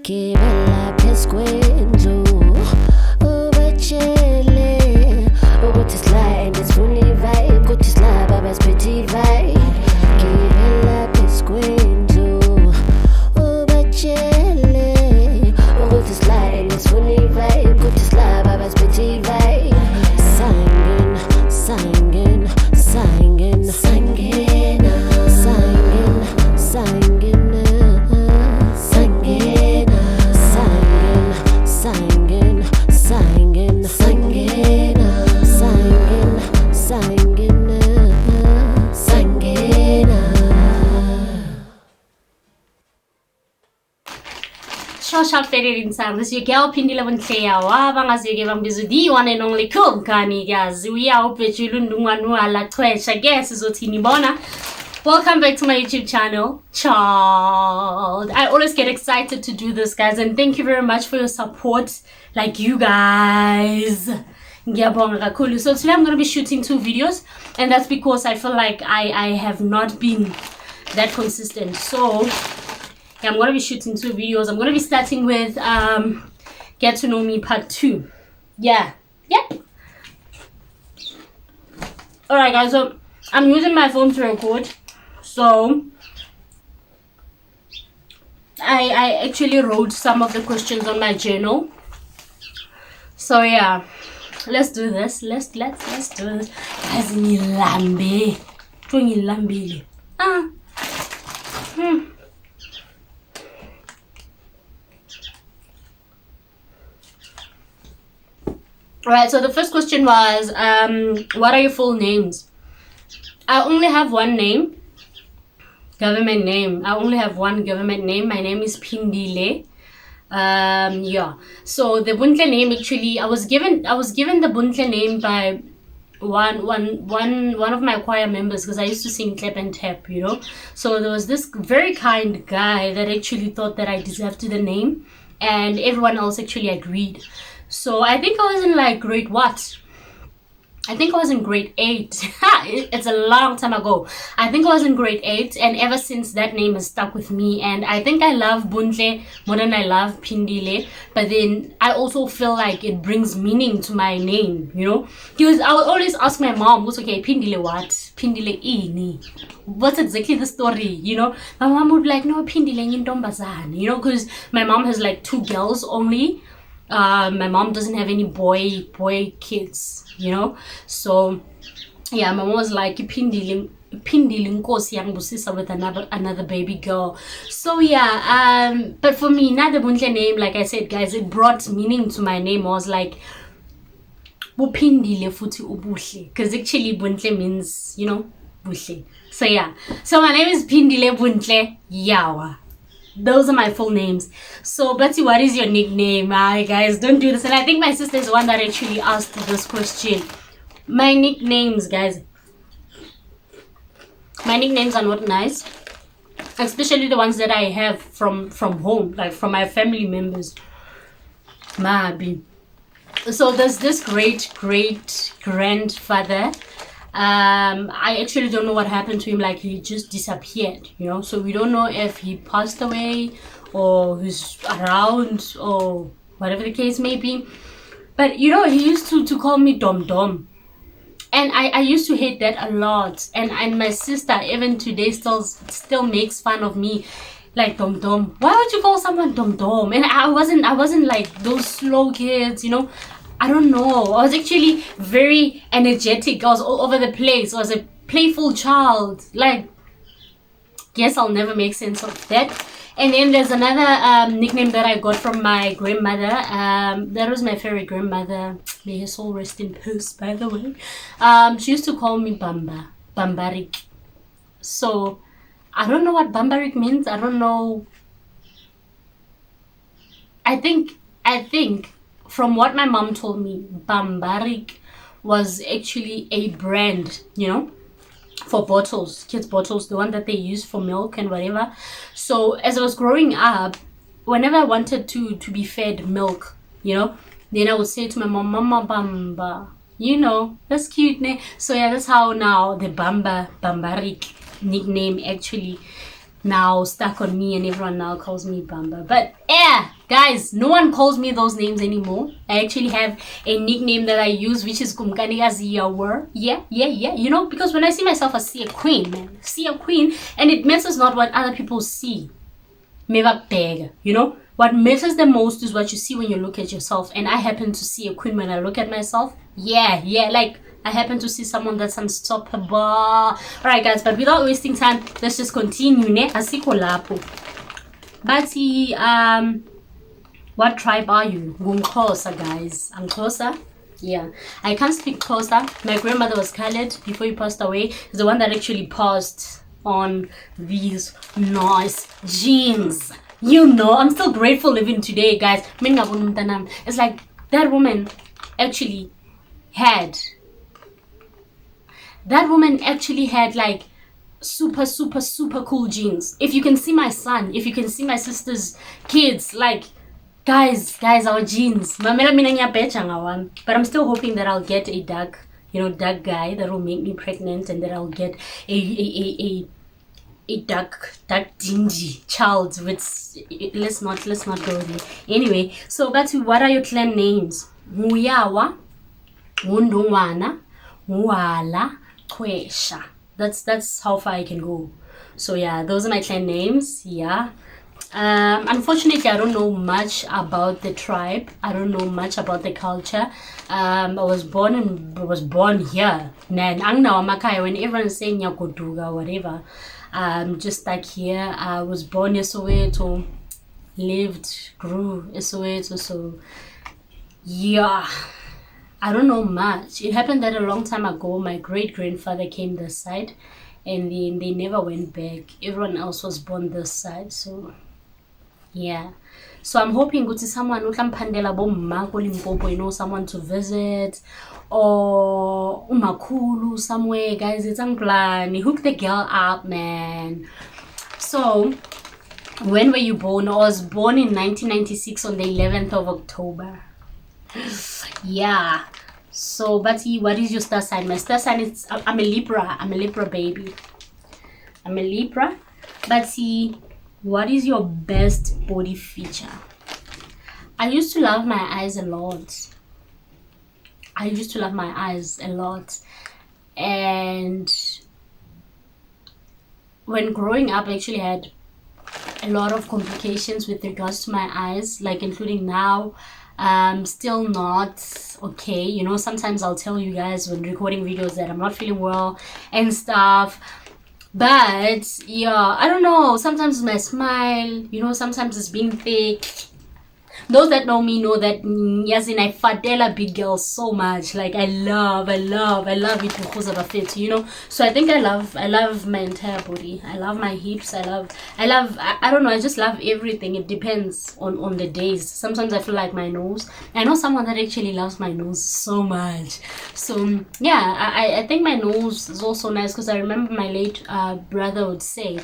Gibela pesquenzo, ubachele, ubutisla and it's fully vibe, butisla baba's pretty vibe. Gibela pesquenzo, ubachele, ubutisla and it's fully vibe, butisla baba's pretty vibe. Singing, singing, singing, singing, singing, singing. Short faded sound. This is your girl Pindile Buntlea. Wabangazige bambizu the one and only cool Kani guys. We are up with you la twitch. I guess is Otini Bona. Welcome back to my YouTube channel. Child. I always get excited to do this, guys, and thank you very much for your support. Like you guys. So today I'm gonna be shooting 2 videos, and that's because I feel like I have not been that consistent. So yeah, I'm going to be shooting 2 videos. I'm going to be starting with Get to Know Me Part 2. Yeah. Alright guys, so I'm using my phone to record. So I actually wrote some of the questions on my journal. So yeah, let's do this. Let's do this. Guys, nilambe. Alright, so the first question was, what are your full names? I only have one name, government name. I only have one government name. My name is Pindile. Yeah. So the Buntle name, actually, I was given the Buntle name by one of my choir members, because I used to sing clap and tap, you know. So there was this very kind guy that actually thought that I deserved the name, and everyone else actually agreed. So I think I was in like grade what? I think I was in grade 8. It's a long time ago. I think I was in grade 8, and ever since that name has stuck with me. And I think I love Buntle more than I love Pindile. But then I also feel like it brings meaning to my name, you know. Because I would always ask my mom, what's okay, Pindile what? Pindile ini. What's exactly the story, you know? My mom would be like, no, Pindile ngintombazane, you know, because my mom has like 2 girls only. My mom doesn't have any boy kids, you know. So yeah, my mom was like Pindile nkosi yangibusisa with another baby girl. So yeah, but for me, not the Buntle name, like I said, guys, it brought meaning to my name. I was like Bupindile futhi ubuhle, because actually Buntle means, you know, buhle. So yeah, so my name is Pindile Buntle Yawa. Those are my full names. So Betty, what is your nickname? Guys, don't do this. And I think my sister is the one that actually asked this question. My nicknames, guys, my nicknames are not nice, especially the ones that I have from home, like from my family members. Mabi. So there's this great grandfather. I actually don't know what happened to him. Like, he just disappeared, you know. So we don't know if he passed away or he's around or whatever the case may be. But you know, he used to call me Dom Dom, and I used to hate that a lot. And my sister even today still makes fun of me, like, Dom Dom. Why would you call someone Dom Dom? And I wasn't like those slow kids, you know. I don't know. I was actually very energetic. I was all over the place. I was a playful child. Like, guess I'll never make sense of that. And then there's another nickname that I got from my grandmother. That was my favorite grandmother. May her soul rest in peace, by the way. She used to call me Bambarik. So I don't know what Bambarik means. I don't know. I think from what my mom told me, Bambarik was actually a brand, you know, for bottles, kids bottles, the one that they use for milk and whatever. So as I was growing up, whenever I wanted to be fed milk, you know, then I would say to my mom, Mama Bamba, you know, that's cute. So yeah, that's how now the Bambarik nickname actually now stuck on me, and everyone now calls me Bamba. But yeah, guys, no one calls me those names anymore. I actually have a nickname that I use, which is Kumkanikazi Yawer. Yeah. You know, because when I see myself, I see a queen, man. See a queen, and it matters not what other people see. You know, what matters the most is what you see when you look at yourself. And I happen to see a queen when I look at myself. Yeah, like I happen to see someone that's unstoppable. Alright guys, but without wasting time, let's just continue. Ne? Asiko lapo. But what tribe are you? Ngumxhosa, guys. I'm Xhosa. Yeah, I can't speak Xhosa. My grandmother was Khaled before he passed away. He's the one that actually passed on these nice genes. You know, I'm still grateful even today, guys. It's like that woman actually had like super cool genes. If you can see my son, if you can see my sister's kids, like guys, our genes. But I'm still hoping that I'll get a dark guy that will make me pregnant, and that I'll get a dark dingy child with. Let's not go there. Anyway, so back to what are your clan names? Muyawa, Wundungwana, Muala, Kwesha. That's how far I can go. So yeah, those are my clan names. Yeah. Unfortunately, I don't know much about the tribe. I don't know much about the culture. I was born here. When everyone's saying Yakoduga, whatever, just like here. I was born in Soweto, lived, grew in Soweto. So yeah, I don't know much. It happened that a long time ago, my great grandfather came this side, and then they never went back. Everyone else was born this side. So yeah, so I'm hoping to someone who can pandela bomma Limpopo, someone to visit, or umakulu somewhere, guys. It's plan. Hook the girl up, man. So when were you born? I was born in 1996 on the 11th of October. Yeah. So Betty, what is your star sign? My star sign is I'm a Libra. I'm a Libra baby. I'm a Libra. Betty, what is your best body feature? I used to love my eyes a lot. And when growing up, I actually had a lot of complications with regards to my eyes, like including now. Still not okay. Sometimes I'll tell you guys when recording videos that I'm not feeling well and stuff. But yeah, I don't know, sometimes my smile, sometimes it's being fake. Those that know me know that Yazin, I fadela big girls so much. Like I love it to So I think I love my entire body. I love my hips. I don't know, I just love everything. It depends on the days. Sometimes I feel like my nose. I know someone that actually loves my nose so much. So yeah, I think my nose is also nice, because I remember my late brother would say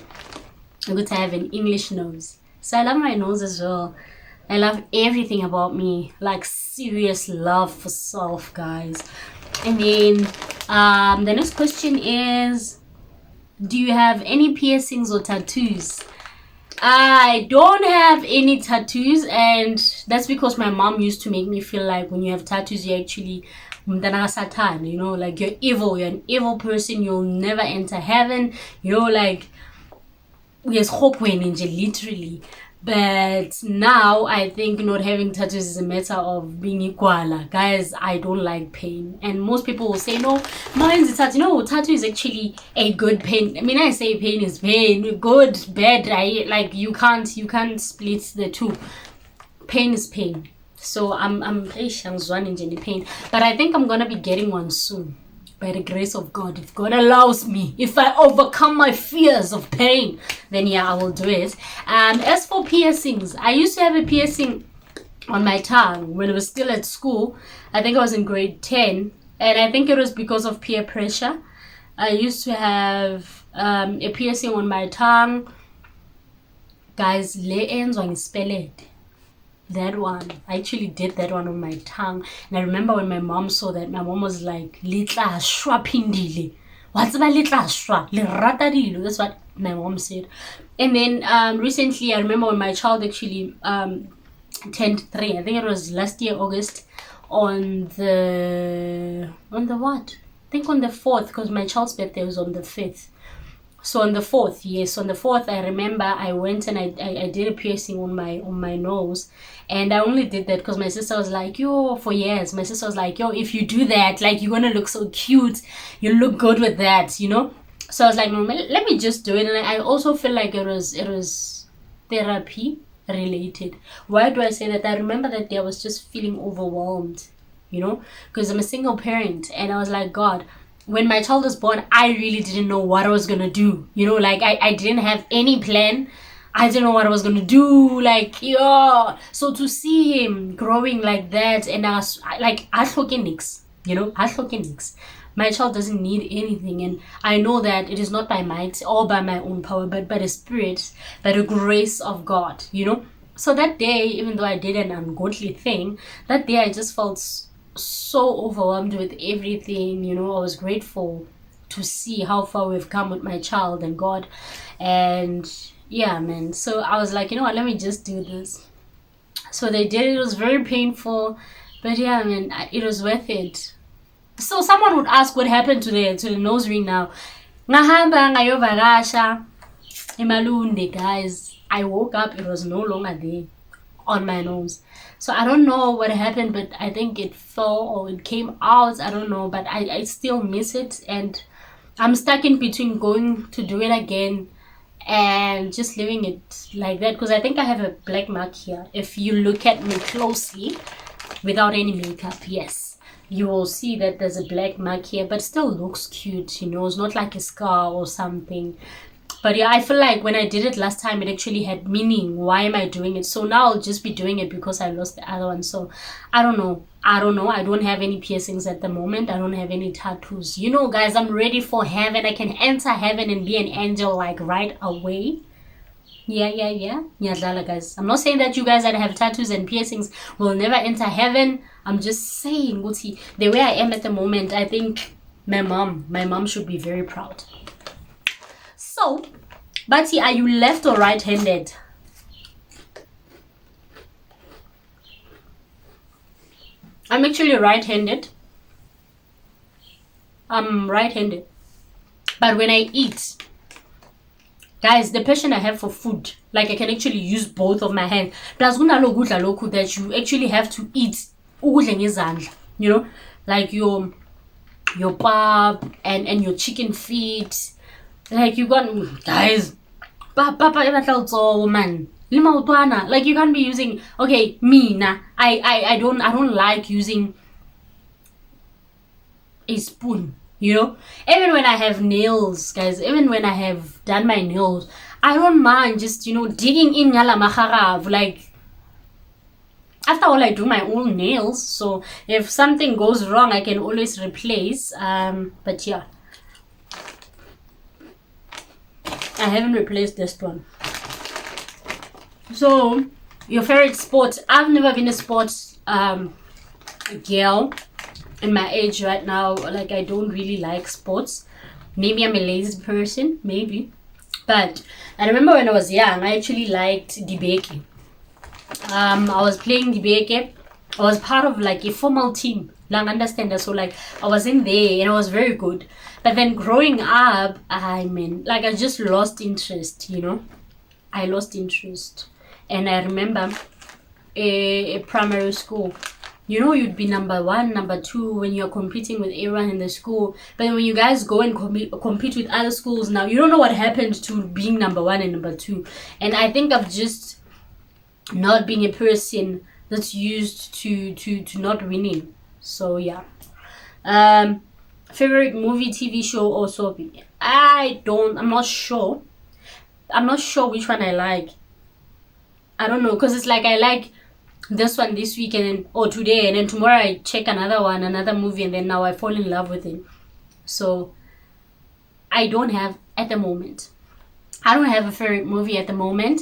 I would have an English nose. So I love my nose as well. I love everything about me, like serious love for self, guys. And then the next question is, do you have any piercings or tattoos? I don't have any tattoos, and that's because my mom used to make me feel like when you have tattoos, you actually Satan, like you're evil, you're an evil person, you'll never enter heaven, like yes, literally. But now I think not having tattoos is a matter of being equal. Guys, I don't like pain. And most people will say, no, mine's a tattoo. No, tattoo is actually a good pain. I mean, I say pain is pain. Good, bad, like you can't split the two. Pain is pain. So I'm running in pain. But I think I'm gonna be getting one soon. By the grace of God, if God allows me, if I overcome my fears of pain, then yeah, I will do it. As for piercings, I used to have a piercing on my tongue when I was still at school. I think I was in grade 10, and I think it was because of peer pressure. I used to have a piercing on my tongue. Guys, le ends on spelled. That one, I actually did that one on my tongue. And I remember when my mom saw that, my mom was like, litla shwa pindili. What's about litla shwa? That's what my mom said. And then recently, I remember when my child actually turned 3. I think it was last year August, on the what? I think on the 4th, because my child's birthday was on the 5th. So on the 4th, yes, on the 4th, I remember I went and I did a piercing on my nose. And I only did that because my sister was like, yo, for years, my sister was like, yo, if you do that, like, you're gonna look so cute, you look good with that, you know. So I was like, no, let me just do it. And I also feel like it was therapy related. Why do I say that? I remember that day I was just feeling overwhelmed, you know, because I'm a single parent, and I was like, God, when my child was born, I really didn't know what I was gonna do, you know, like I didn't have any plan. I didn't know what I was gonna do, like, yeah. So to see him growing like that, and I was like, I nix, you know, I nix. My child doesn't need anything, and I know that it is not by might or by my own power, but by the Spirit, by the grace of God, you know. So that day, even though I did an ungodly thing, that day I just felt so overwhelmed with everything, you know. I was grateful to see how far we've come with my child and God, and yeah, man. So I was like, you know what, let me just do this. So they did it. It was very painful, but yeah, man, it was worth it. So someone would ask what happened to the nose ring now. Ngahamba ngayovakasha eMalunde, guys. I woke up, it was no longer there on my nose. So I don't know what happened, but I think it fell or it came out. I don't know, but I still miss it, and I'm stuck in between going to do it again and just leaving it like that, because I think I have a black mark here. If you look at me closely without any makeup, yes, you will see that there's a black mark here, but still looks cute, you know. It's not like a scar or something. But yeah, I feel like when I did it last time, it actually had meaning. Why am I doing it? So now I'll just be doing it because I lost the other one. So I don't know. I don't have any piercings at the moment. I don't have any tattoos. You know, guys, I'm ready for heaven. I can enter heaven and be an angel like right away. Yeah, guys. I'm not saying that you guys that have tattoos and piercings will never enter heaven. I'm just saying, Guti, the way I am at the moment, I think my mom should be very proud. So, Bati, are you left or right-handed? I'm actually right-handed. I'm right-handed. But when I eat, guys, the passion I have for food, like I can actually use both of my hands. Plus, that you actually have to eat, you know, like your pap and your chicken feet. Like you got, guys, man. Like you can't be using, okay, me nah. I don't like using a spoon, you know. Even when I have nails, guys, even when I have done my nails, I don't mind just, you know, digging in yala maharav. Like after all, I do my own nails, so if something goes wrong, I can always replace. But yeah, I haven't replaced this one. So, your favorite sport? I've never been a sports girl in my age right now. Like, I don't really like sports. Maybe I'm a lazy person, maybe. But I remember when I was young, I actually liked dibeke. I was playing dibeke. I was part of like a formal team. Lang understand, so like I was in there and I was very good. But then growing up, I just lost interest, you know. I lost interest. And I remember a primary school. You know, you'd be number 1, number 2 when you're competing with everyone in the school. But when you guys go and compete with other schools now, you don't know what happened to being number 1 and number 2. And I think I've just not being a person that's used to not winning. So yeah. Favorite movie, TV show, or soapy? I'm not sure. I'm not sure which one I like. I don't know, because it's like I like this one this week or today, and then tomorrow I check another movie, and then now I fall in love with it. So I don't have at the moment. I don't have a favorite movie at the moment.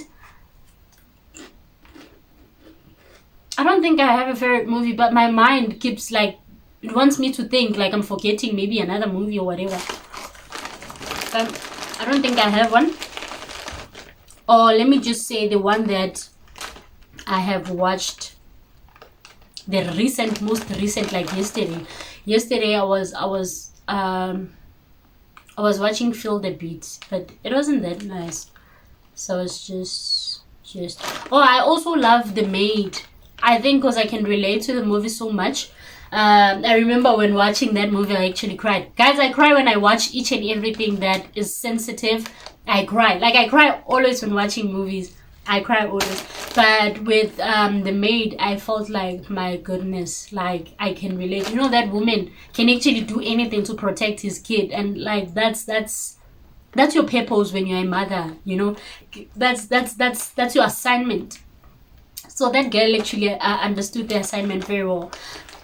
I don't think I have a favorite movie, but my mind keeps like, it wants me to think like I'm forgetting maybe another movie or whatever. But I don't think I have one. or let me just say the one that I have watched, the most recent, like yesterday I was watching Feel the Beat, but it wasn't that nice. So it's just oh, I also love The Maid. I think because I can relate to the movie so much. I remember when watching that movie, I actually cried. Guys, I cry when I watch each and everything that is sensitive. I cry. Like, I cry always when watching movies. I cry always. But with The Maid, I felt like, my goodness, like, I can relate. You know, that woman can actually do anything to protect his kid. And, like, that's your purpose when you're a mother, you know. That's your assignment. So that girl actually understood the assignment very well.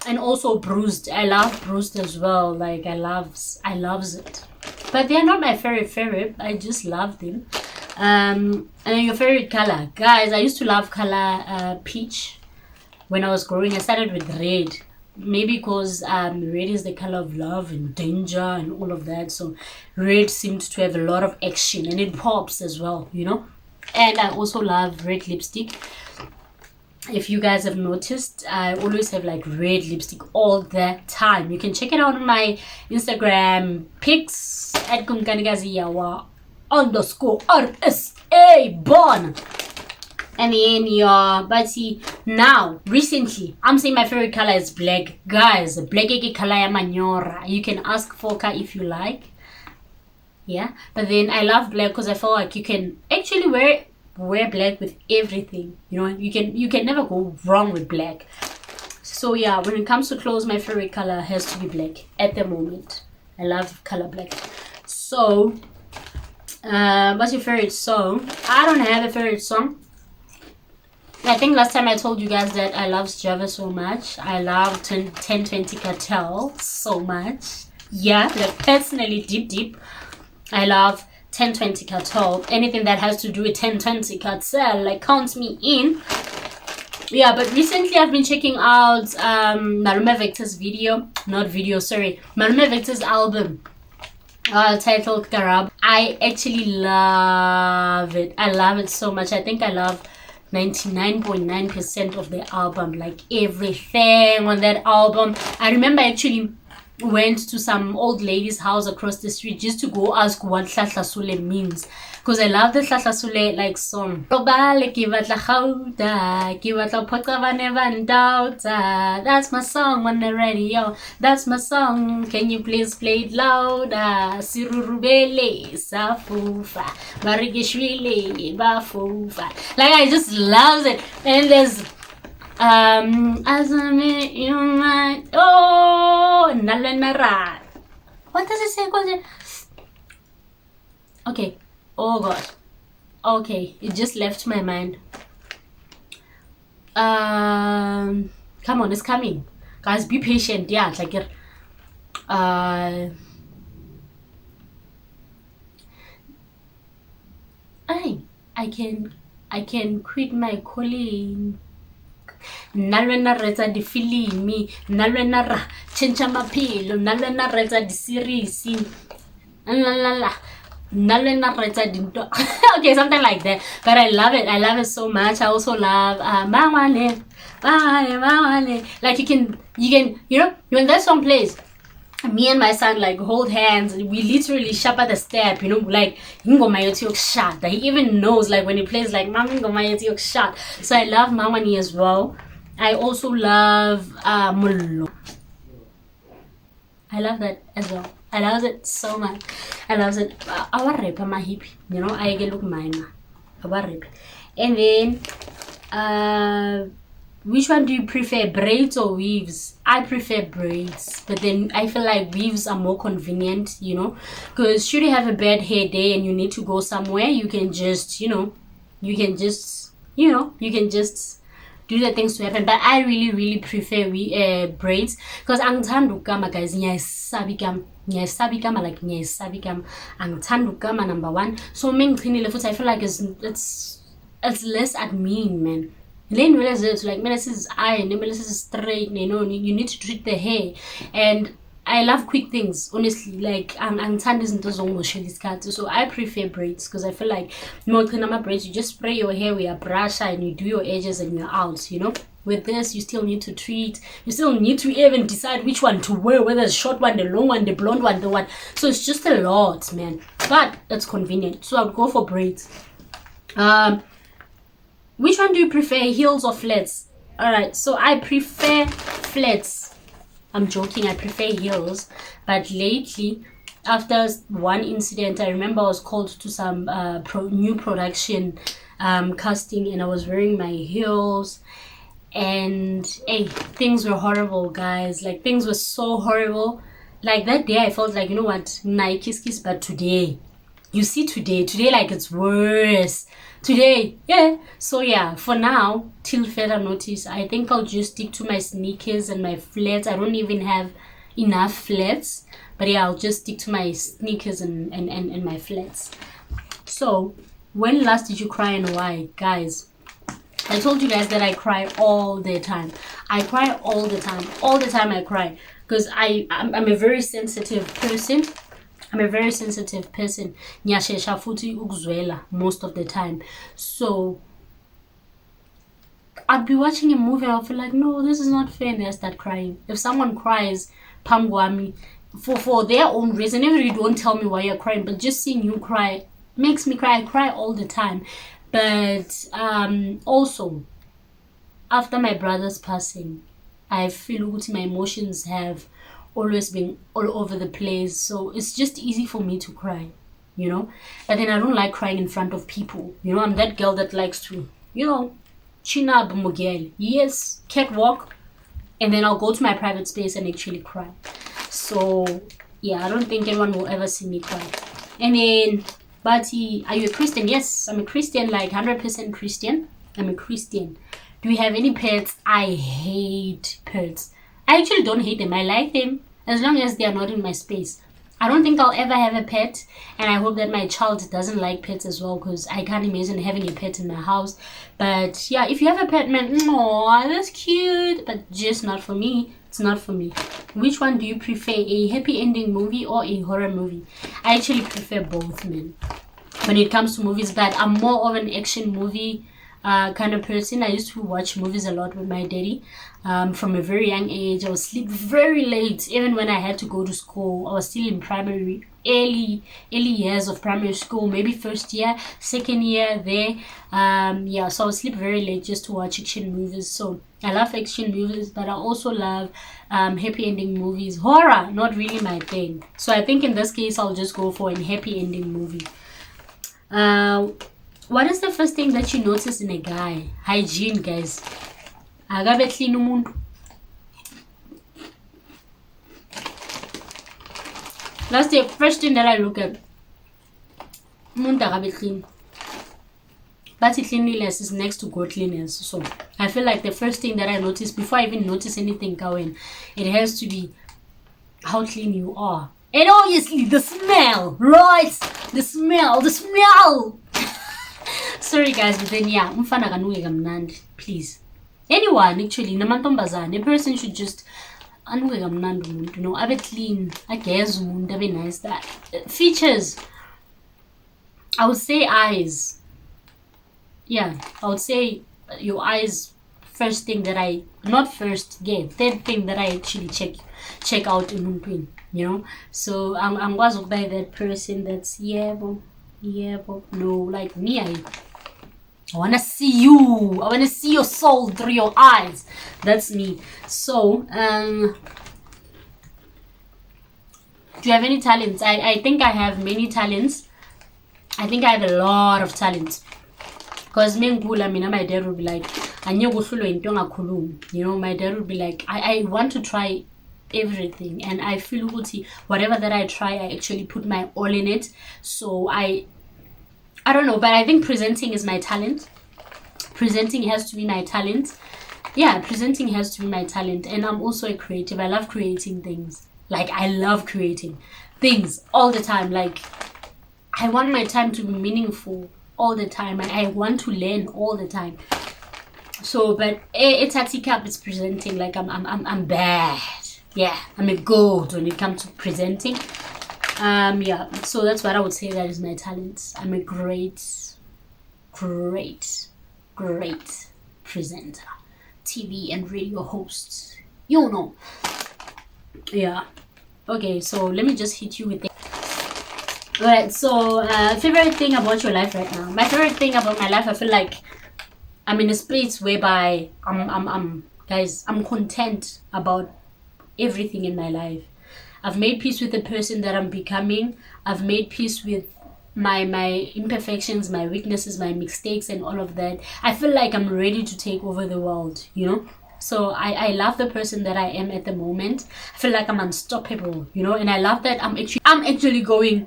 And also Bruised. I love Bruised as well. Like, I loves it. But they are not my favorite. I just love them. And then your favorite color. Guys, I used to love color peach when I was growing. I started with red. Maybe because red is the color of love and danger and all of that. So red seemed to have a lot of action and it pops as well, you know. And I also love red lipstick. If you guys have noticed, I always have like red lipstick all the time. You can check it out on my Instagram pics at @kumkanigaziyawa_RSA born. And then but see, now recently I'm saying my favorite color is black. Guys, black is color ya manyora. You can ask Foka if you like. Yeah, but then I love black because I feel like you can actually wear black with everything, you know. You can never go wrong with black. So yeah, when it comes to clothes, my favorite color has to be black at the moment. I love color black. So what's your favorite song? I don't have a favorite song. I think last time I told you guys that I love Java so much. I love 1020 Cartel so much. Yeah, like personally deep I love 1020 Cartel. Anything that has to do with 1020 Cartel, like, counts me in. Yeah, but recently I've been checking out Malume Victor's Malume Victor's album titled Karab. I actually love it. I love it so much. I think I love 99.9% of the album, like everything on that album. I remember actually went to some old lady's house across the street just to go ask what Hlahla Sule means, because I love the Hlahla Sule like song. That's my song on the radio. That's my song. Can you please play it louder? Sirurubele safufa barigishwili bafufa. Like, I just love it. And there's as I met you, my nalenara. What does it say? Okay. Oh god. Okay, it just left my mind. Come on, it's coming. Guys, be patient. Yeah, like it. I can quit my calling. Nalwena retsa di filimi, nalwena ra chencha maphelo, nalwena retsa di series, nalwena retsa dinto. Okay, something like that. But I love it so much. I also love Mawale. Like, you can, you know, when that song plays, me and my son like hold hands. We literally sharp at the step, you know, like ngoma yethu shot. He even knows, like, when he plays, like, mama ngoma yethu shot. So I love Mamani as well. I also love Mullo. I love that as well. I love it so much. I love it. Our rap, my hip, you know, I get look mine. Our rap. And then which one do you prefer, braids or weaves? I prefer braids, but then I feel like weaves are more convenient, you know, because should you have a bad hair day and you need to go somewhere, you can just, you know, you can just do the things to happen. But I really prefer braids, because angithanda ukama, guys. Ngiyasabi kama, like ngiyasabi kama. Angithanda ukama, number one. So mengichinile futhi, I feel like it's less admin, man. Then realize it's like, man, this is iron, this is straight, you know, you need to treat the hair. And I love quick things, honestly. Like, so I prefer braids because I feel like braids, you just spray your hair with a brush and you do your edges and you're out, you know. With this, you still need to treat. You still need to even decide which one to wear, whether it's short one, the long one, the blonde one, the one. So it's just a lot, man. But it's convenient. So I'll go for braids. Which one do you prefer, heels or flats? Alright, so I prefer flats. I'm joking, I prefer heels. But lately, after one incident, I remember I was called to some new production casting, and I was wearing my heels. And hey, things were horrible, guys. Like, things were so horrible. Like, that day I felt like, you know what, kiss kiss, but today, you see, today like it's worse today. Yeah, so yeah, for now, till further notice, I think I'll just stick to my sneakers and my flats. I don't even have enough flats, but yeah, I'll just stick to my sneakers and my flats. So when last did you cry and why? Guys, I told you guys that I cry all the time. I cry all the time. All the time I cry. Because I'm a very sensitive person. Nyashesha futhi ukuzwela most of the time. So I'd be watching a movie, I'll feel like, no, this is not fair, and I start crying. If someone cries, pamwami, for their own reason, even if you don't tell me why you're crying, but just seeing you cry makes me cry. I cry all the time. But also, after my brother's passing, I feel my emotions have always been all over the place. So it's just easy for me to cry, you know. But then I don't like crying in front of people. You know, I'm that girl that likes to, you know, chinab mugel. Yes, catwalk. And then I'll go to my private space and actually cry. So, yeah, I don't think anyone will ever see me cry. And then, Bati, are you a Christian? Yes, I'm a Christian, like 100% Christian. I'm a Christian. Do you have any pets? I hate pets. I actually don't hate them. I like them as long as they are not in my space. I don't think I'll ever have a pet, and I hope that my child doesn't like pets as well, because I can't imagine having a pet in my house. But yeah, if you have a pet, man, aw, that's cute, but just not for me. It's not for me. Which one do you prefer, a happy ending movie or a horror movie? I actually prefer both, man, when it comes to movies, but I'm more of an action movie kind of person. I used to watch movies a lot with my daddy from a very young age. I would sleep very late, even when I had to go to school. I was still in primary, early years of primary school, maybe first year, second year there. Yeah, so I would sleep very late just to watch action movies. So I love action movies, but I also love happy ending movies. Horror, not really my thing. So I think in this case, I'll just go for a happy ending movie. What is the first thing that you notice in a guy? Hygiene, guys. Agabe clean umuntu. That's the first thing that I look at. Umuntu agabe clean. But cleanliness is next to godliness. So I feel like the first thing that I notice before I even notice anything going, it has to be how clean you are. And obviously the smell, right? The smell. Sorry guys, but then yeah, umfana kanuke kamnandi, please. Anyone actually, namantombazane, a person should just anuke kamnandi umuntu, you know, abe clean, ageze umuntu, abe nice. That features, I would say eyes. Yeah, I would say your eyes. First thing that I, not first, yeah, third thing that I actually check out in umuntu, you know. So I'm going to buy that person that's no, like me, I want to see you. I want to see your soul through your eyes. That's me. So, do you have any talents? I think I have many talents. I think I have a lot of talents. Because my dad would be like, you know, my dad would be like, I want to try everything, and I feel whatever that I try, I actually put my all in it. So I don't know, but I think presenting is my talent. Presenting has to be my talent. Yeah, presenting has to be my talent. And I'm also a creative. I love creating things. Like, I love creating things all the time. Like, I want my time to be meaningful all the time. I want to learn all the time. So, but it's a teacup, it's presenting. Like, I'm bad. Yeah, I'm a gold when it comes to presenting. Yeah, so that's what I would say that is my talent. I'm a great presenter, TV and radio host. You know. Yeah. Okay, so let me just hit you with it. Alright, so favorite thing about your life right now. My favorite thing about my life, I feel like I'm in a space whereby I'm content about everything in my life. I've made peace with the person that I'm becoming. I've made peace with my imperfections, my weaknesses, my mistakes, and all of that. I feel like I'm ready to take over the world, you know. So I love the person that I am at the moment. I feel like I'm unstoppable, you know, and I love that I'm actually going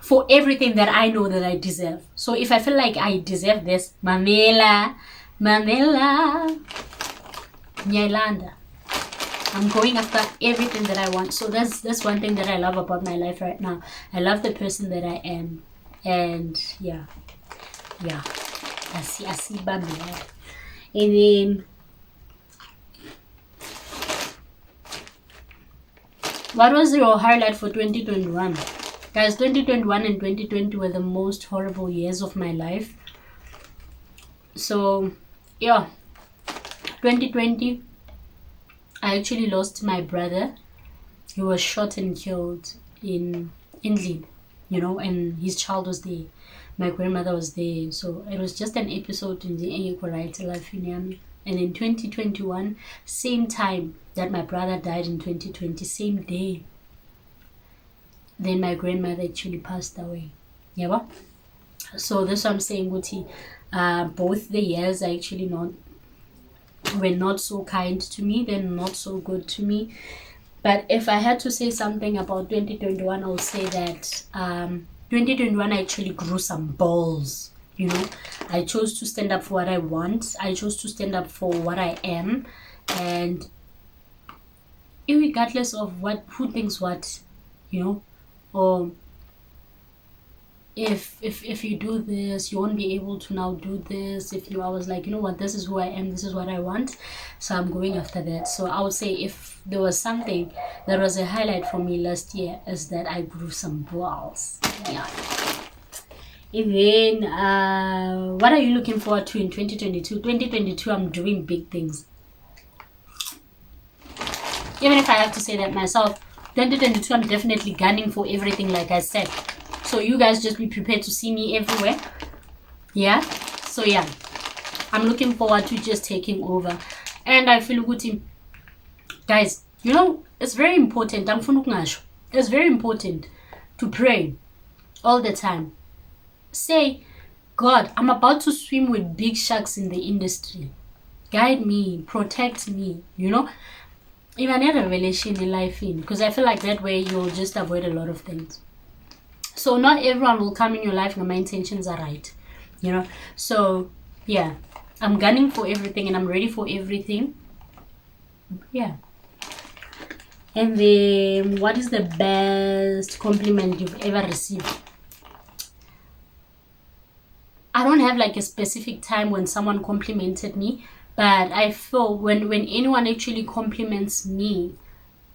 for everything that I know that I deserve. So if I feel like I deserve this, Mamela, Nyalanda, I'm going after everything that I want. So that's one thing that I love about my life right now. I love the person that I am. And yeah. I see Bambi. And then what was your highlight for 2021? Guys, 2021 and 2020 were the most horrible years of my life. So yeah, 2020 I actually lost my brother. He was shot and killed in Indlin, you know, and his child was there. My grandmother was there. So it was just an episode in the Equalite Life in Yami. And in 2021, same time that my brother died in 2020, same day, then my grandmother actually passed away. Yeah. So that's what I'm saying, Guti. Both the years are actually were not so kind to me. They're not so good to me. But if I had to say something about 2021, I would say that 2021 I actually grew some balls. You know, I chose to stand up for what I want. I chose to stand up for what I am, and regardless of who thinks what, you know, or if you do this, you won't be able to now do this. I was like, you know what, this is who I am, this is what I want, so I'm going after that. So I would say if there was something that was a highlight for me last year, is that I grew some balls. Yeah. And then what are you looking forward to in 2022? 2022, I'm doing big things. Even if I have to say that myself, 2022, I'm definitely gunning for everything, like I said. So you guys just be prepared to see me everywhere. Yeah. So yeah, I'm looking forward to just taking over. And I feel good, guys, you know, it's very important. It's very important to pray all the time. Say, God, I'm about to swim with big sharks in the industry. Guide me, protect me, you know. Even a revelation in life, because I feel like that way you'll just avoid a lot of things. So not everyone will come in your life and my intentions are right, you know. So yeah, I'm gunning for everything and I'm ready for everything. Yeah. And then what is the best compliment you've ever received? I don't have like a specific time when someone complimented me, but I feel when anyone actually compliments me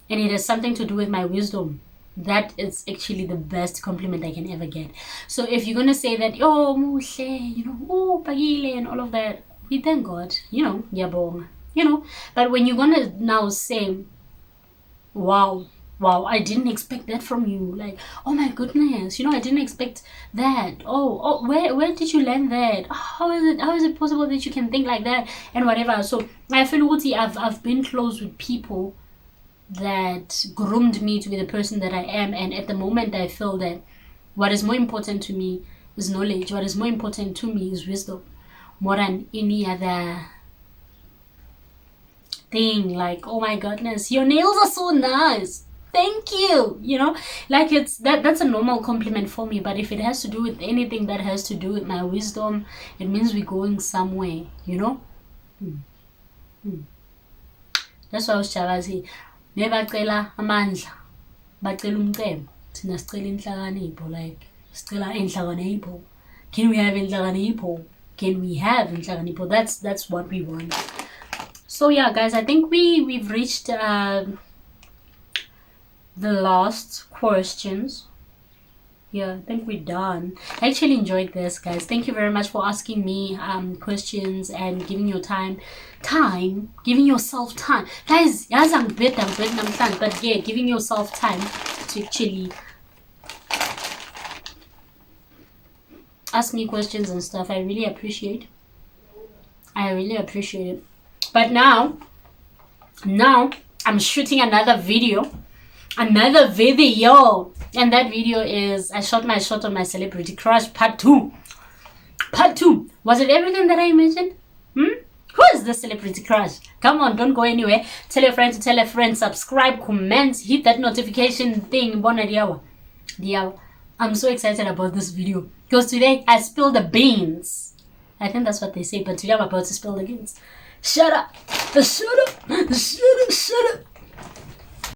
and it has something to do with my wisdom, that is actually the best compliment I can ever get. So if you're gonna say that, oh muhle, you know, oh pagile and all of that, we thank God, you know, yabonga, you know. But when you're gonna now say, wow, I didn't expect that from you, like, oh my goodness, you know, I didn't expect that. Oh, where did you learn that? How is it possible that you can think like that and whatever? So I feel Uti, I've been close with people that groomed me to be the person that I am, and at the moment I feel that what is more important to me is knowledge. What is more important to me is wisdom, more than any other thing. Like, oh my goodness, your nails are so nice, thank you, you know, like it's that's a normal compliment for me. But if it has to do with anything that has to do with my wisdom, it means we're going somewhere, you know. That's why I was Chavazi. Nebacela amandla, bacela umcebo, thina sicela inhlakanipho, like sicela inhlakanipho. Can we have inhlakanipho? Can we have inhlakanipho? That's what we want. So yeah, guys, I think we've reached the last questions. Yeah, I think we're done. I actually enjoyed this, guys. Thank you very much for asking me questions and giving your giving yourself time. Guys, I'm bit namhlanje, but yeah, giving yourself time to actually ask me questions and stuff. I really appreciate it. But now I'm shooting another video, and that video is I shot my shot on my celebrity crush part 2. Was it everything that I imagined? Who is the celebrity crush? Come on, don't go anywhere. Tell your friend to tell a friend. Subscribe, comment, hit that notification thing. I'm so excited about this video because today I spilled the beans. I think that's what they say, but today I'm about to spill the beans. Shut up. Shut up.